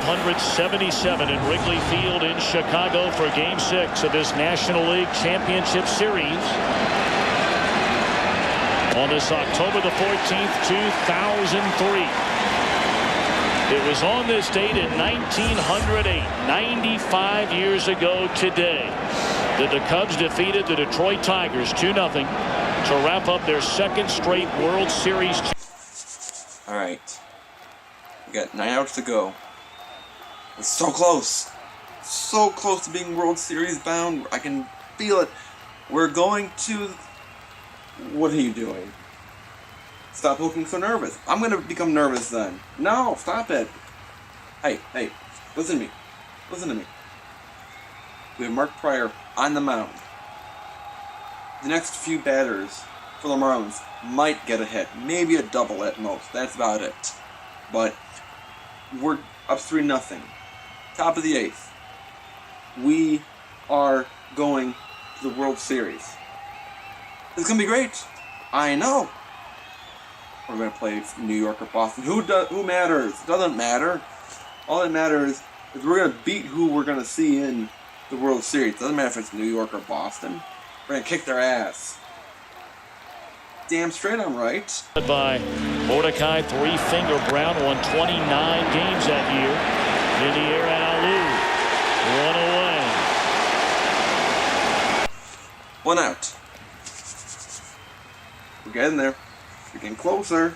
1977 in Wrigley Field in Chicago for Game 6 of this National League Championship Series. On this October the 14th, 2003. It was on this date in 1908, 95 years ago today, that the Cubs defeated the Detroit Tigers 2-0 to wrap up their second straight World Series. All right. We got 9 outs to go. We're so close. So close to being World Series bound. I can feel it. We're going to... What are you doing? Stop looking so nervous. I'm going to become nervous then. No, stop it. Hey, listen to me. Listen to me. We have Mark Pryor on the mound. The next few batters for the Marlins might get a hit. Maybe a double at most. That's about it. But we're up 3-0. Top of the 8th. We are going to the World Series. It's going to be great. I know. We're going to play New York or Boston. Who matters? It doesn't matter. All that matters is we're going to beat who we're going to see in the World Series. It doesn't matter if it's New York or Boston. We're going to kick their ass. Damn straight I'm right. By Mordecai Three-Finger Brown, won 29 games that year. In the air at Alou. 1 out. We're getting there. We're getting closer.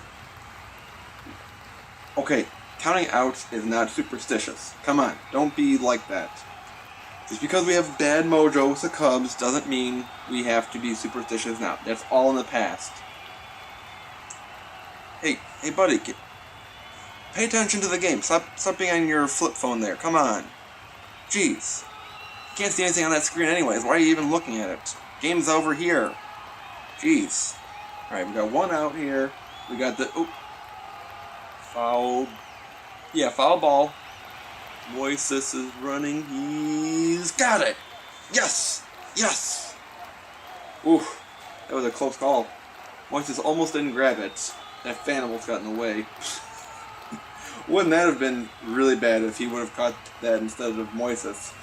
Okay, counting outs is not superstitious. Come on, don't be like that. Just because we have bad mojo with the Cubs doesn't mean we have to be superstitious now. That's all in the past. Hey buddy, pay attention to the game. Stop being on your flip phone there. Come on. Jeez. You can't see anything on that screen anyways. Why are you even looking at it? Game's over here. Jeez. Alright, we got 1 out here. We got the... Oop. Foul... Yeah, foul ball. Moises is running. He's got it! Yes! Yes! Oof. That was a close call. Moises almost didn't grab it. That fan almost got in the way. Wouldn't that have been really bad if he would have caught that instead of Moises?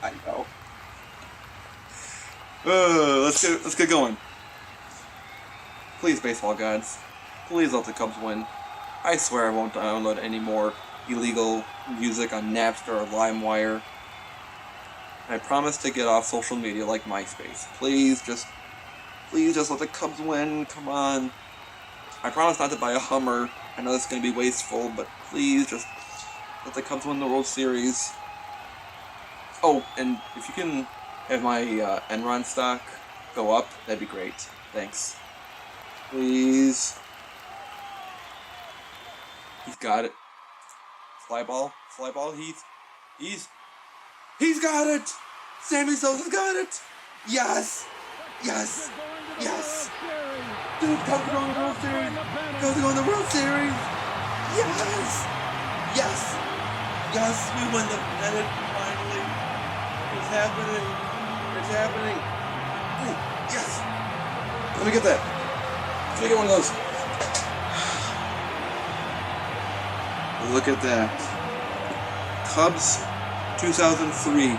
I know. Let's get going. Please, baseball gods. Please let the Cubs win. I swear I won't download any more illegal music on Napster or LimeWire. I promise to get off social media like MySpace. Please just let the Cubs win. Come on. I promise not to buy a Hummer. I know this is going to be wasteful, but please just let the Cubs win the World Series. Oh, and if you can have my Enron stock go up, that'd be great. Thanks. Please. He's got it. Fly ball. He's got it! Sammy Sosa's got it! Yes! Yes! Yes! Dude, Cubs are going to the World Series! Cubs are going to the World Series! Yes! Yes! Yes, we won the pennant finally! It's happening! It's happening! Ooh, yes! Let me get that! Let me get one of those! Look at that. Cubs 2003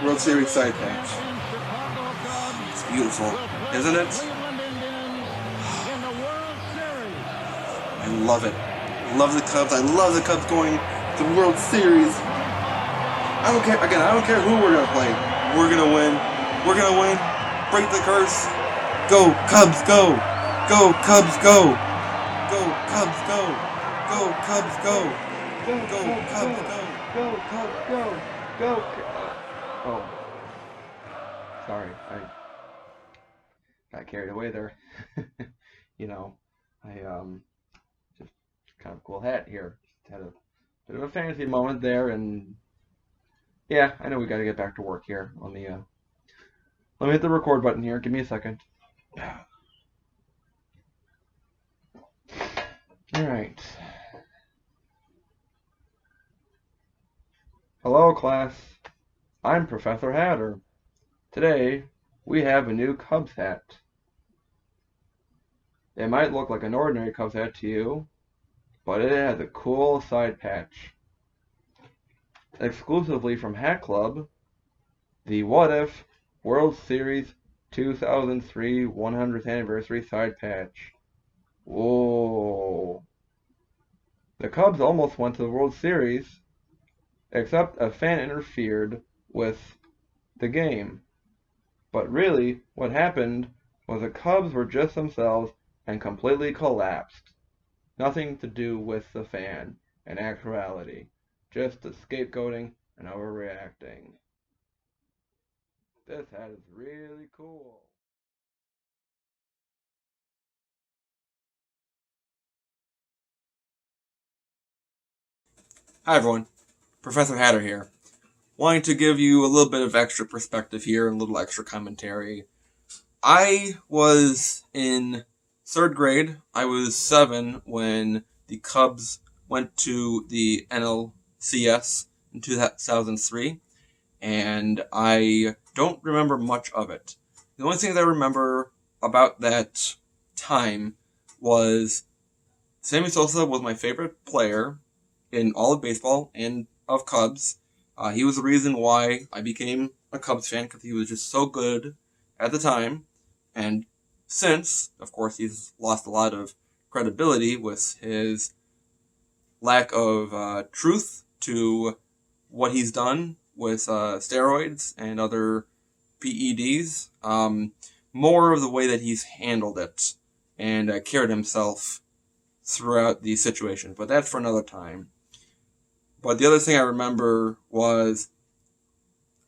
World Series side patch. It's beautiful, isn't it? I love it. I love the Cubs. I love the Cubs going to the World Series. I don't care. Again, I don't care who we're gonna play. We're gonna win. We're gonna win. Break the curse. Go Cubs, go! Go Cubs, go! Go Cubs, go! Go Cubs, go! Go Cubs, go! Go Cubs, go! Go! Oh, sorry, I got carried away there. You know, I just kind of cool hat here. Just had a bit of a fantasy moment there, and yeah, I know we got to get back to work here. Let me hit the record button here. Give me a second. All right. Hello, class. I'm Professor Hatter. Today, we have a new Cubs hat. It might look like an ordinary Cubs hat to you, but it has a cool side patch. Exclusively from Hat Club, the What If World Series 2003 100th Anniversary side patch. Whoa. The Cubs almost went to the World Series, except a fan interfered with the game. But really, what happened was the Cubs were just themselves and completely collapsed. Nothing to do with the fan in actuality. Just the scapegoating and overreacting. This hat is really cool. Hi everyone, Professor Hatter here. Wanting to give you a little bit of extra perspective here and a little extra commentary. I was in 3rd grade. I was 7 when the Cubs went to the NLCS in 2003, and I don't remember much of it. The only thing that I remember about that time was Sammy Sosa was my favorite player in all of baseball and of Cubs. He was the reason why I became a Cubs fan, because he was just so good at the time. And since, of course, he's lost a lot of credibility with his lack of truth to what he's done with steroids and other PEDs. More of the way that he's handled it and carried himself throughout these situations. But that's for another time. But the other thing I remember was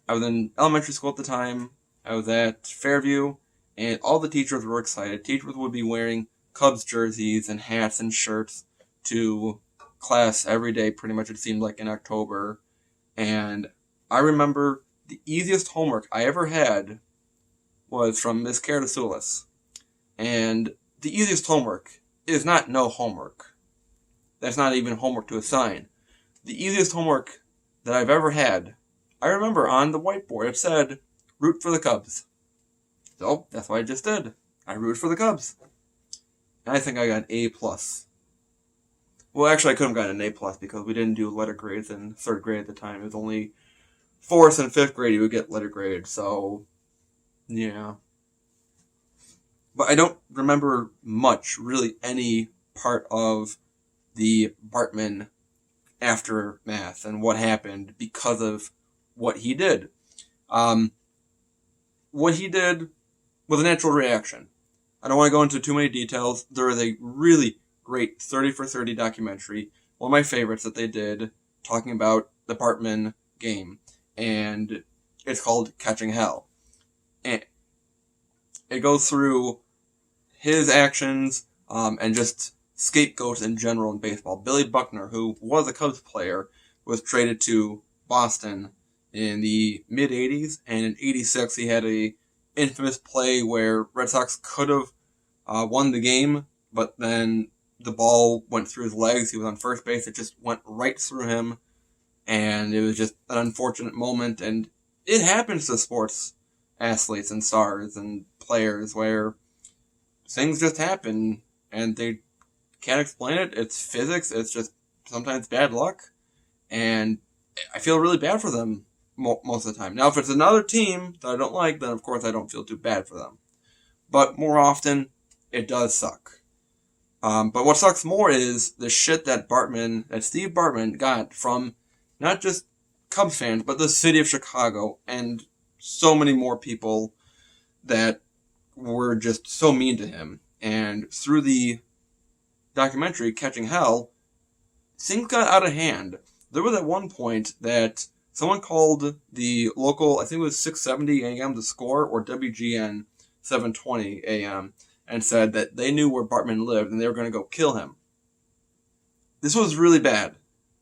I was in elementary school at the time. I was at Fairview, and all the teachers were excited. Teachers would be wearing Cubs jerseys and hats and shirts to class every day, pretty much it seemed like in October. And I remember the easiest homework I ever had was from Miss Caradasulis. And the easiest homework is not no homework. That's not even homework to assign. The easiest homework that I've ever had, I remember on the whiteboard, it said, root for the Cubs. So, that's what I just did. I rooted for the Cubs. And I think I got an A+. Well, actually, I couldn't have gotten an A+, because we didn't do letter grades in 3rd grade at the time. It was only 4th and 5th grade you would get letter grades, so, yeah. But I don't remember much, really, any part of the Bartman aftermath and what happened because of what he did. What he did was a natural reaction. I don't want to go into too many details. There is a really great 30 for 30 documentary, one of my favorites that they did, talking about the Bartman game, and it's called Catching Hell. And it goes through his actions and just scapegoats in general in baseball. Billy Buckner, who was a Cubs player, was traded to Boston in the mid-'80s, and in '86 he had a infamous play where Red Sox could have won the game, but then the ball went through his legs. He was on first base. It just went right through him, and it was just an unfortunate moment. And it happens to sports athletes and stars and players where things just happen, and they can't explain it. It's physics. It's just sometimes bad luck, and I feel really bad for them most of the time. Now, if it's another team that I don't like, then of course I don't feel too bad for them. But more often, it does suck. But what sucks more is the shit that Steve Bartman got from not just Cubs fans, but the city of Chicago and so many more people that were just so mean to him. And through the documentary, Catching Hell, things got out of hand. There was at one point that someone called the local, I think it was 670 AM The Score, or WGN 720 AM, and said that they knew where Bartman lived and they were going to go kill him. This was really bad.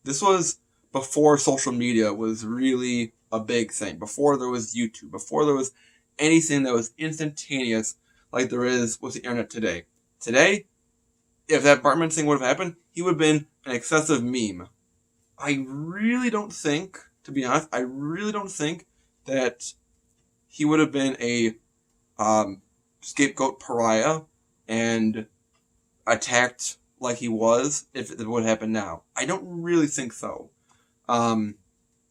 This was before social media was really a big thing, before there was YouTube, before there was anything that was instantaneous like there is with the internet today. Today, if that Bartman thing would have happened, he would have been an excessive meme. I really don't think, to be honest, that he would have been a scapegoat pariah and attacked like he was if it would happen now. I don't really think so.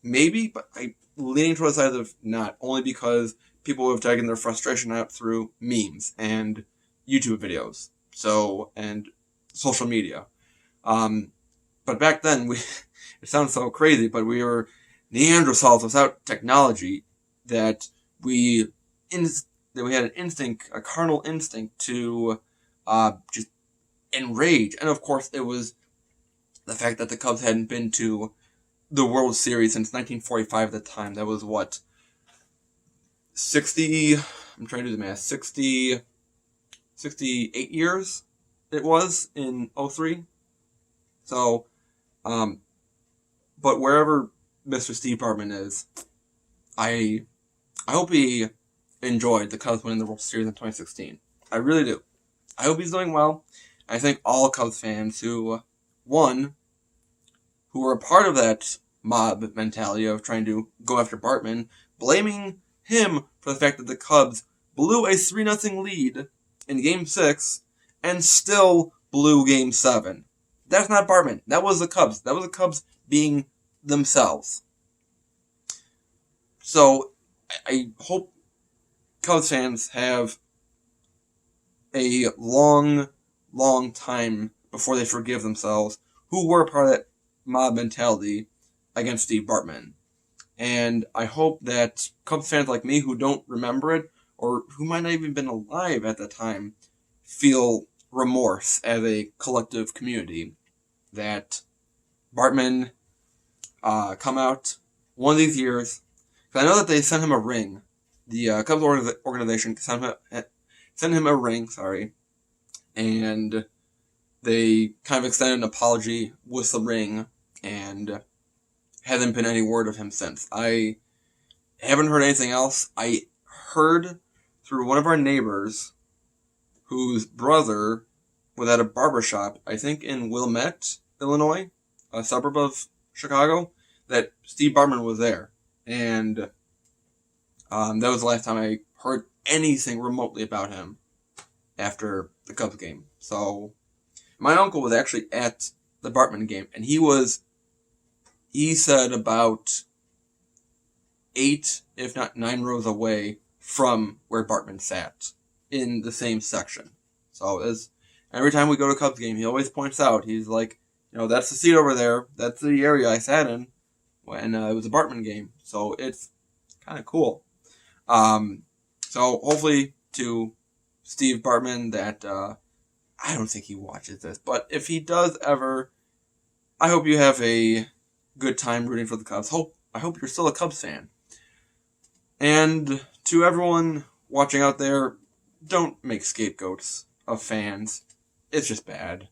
Maybe, but I'm leaning towards the side of not, only because people have taken their frustration out through memes and YouTube videos, and social media. But back then, it sounds so crazy, but we were Neanderthals without technology, that we had an instinct, a carnal instinct to just enrage. And of course, it was the fact that the Cubs hadn't been to the World Series since 1945 at the time. That was what? 68 years it was in 03. So, but wherever Mr. Steve Bartman is, I hope he enjoyed the Cubs winning the World Series in 2016. I really do. I hope he's doing well. I think all Cubs fans who were a part of that mob mentality of trying to go after Bartman, blaming him for the fact that the Cubs blew a 3-0 lead in Game 6 and still blew Game 7. That's not Bartman. That was the Cubs. That was the Cubs being themselves. So, I hope Cubs fans have a long time before they forgive themselves who were part of that mob mentality against Steve Bartman. And I hope that Cubs fans like me who don't remember it, or who might not even been alive at the time, feel remorse as a collective community that Bartman come out one of these years. Because I know that they sent him a ring. The Cubs organization sent him a ring, and they kind of extended an apology with the ring, and hasn't been any word of him since. I haven't heard anything else. I heard through one of our neighbors whose brother was at a barbershop, I think in Wilmette, Illinois, a suburb of Chicago, that Steve Bartman was there. And that was the last time I heard anything remotely about him after the Cubs game. So, my uncle was actually at the Bartman game, and he said about 8, if not 9 rows away from where Bartman sat, in the same section. So, every time we go to a Cubs game, he always points out, he's like, that's the seat over there, that's the area I sat in when it was a Bartman game. So, it's kind of cool. So, hopefully, to Steve Bartman, that, I don't think he watches this, but if he does ever, I hope you have a good time rooting for the Cubs. I hope you're still a Cubs fan. And to everyone watching out there, don't make scapegoats of fans. It's just bad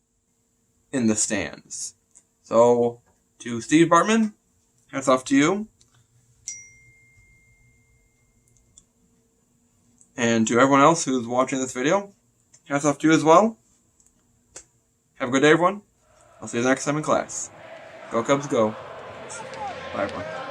in the stands. So, to Steve Bartman, hats off to you. And to everyone else who's watching this video, hats off to you as well. Have a good day, everyone. I'll see you next time in class. Go Cubs, go. Bye, everyone.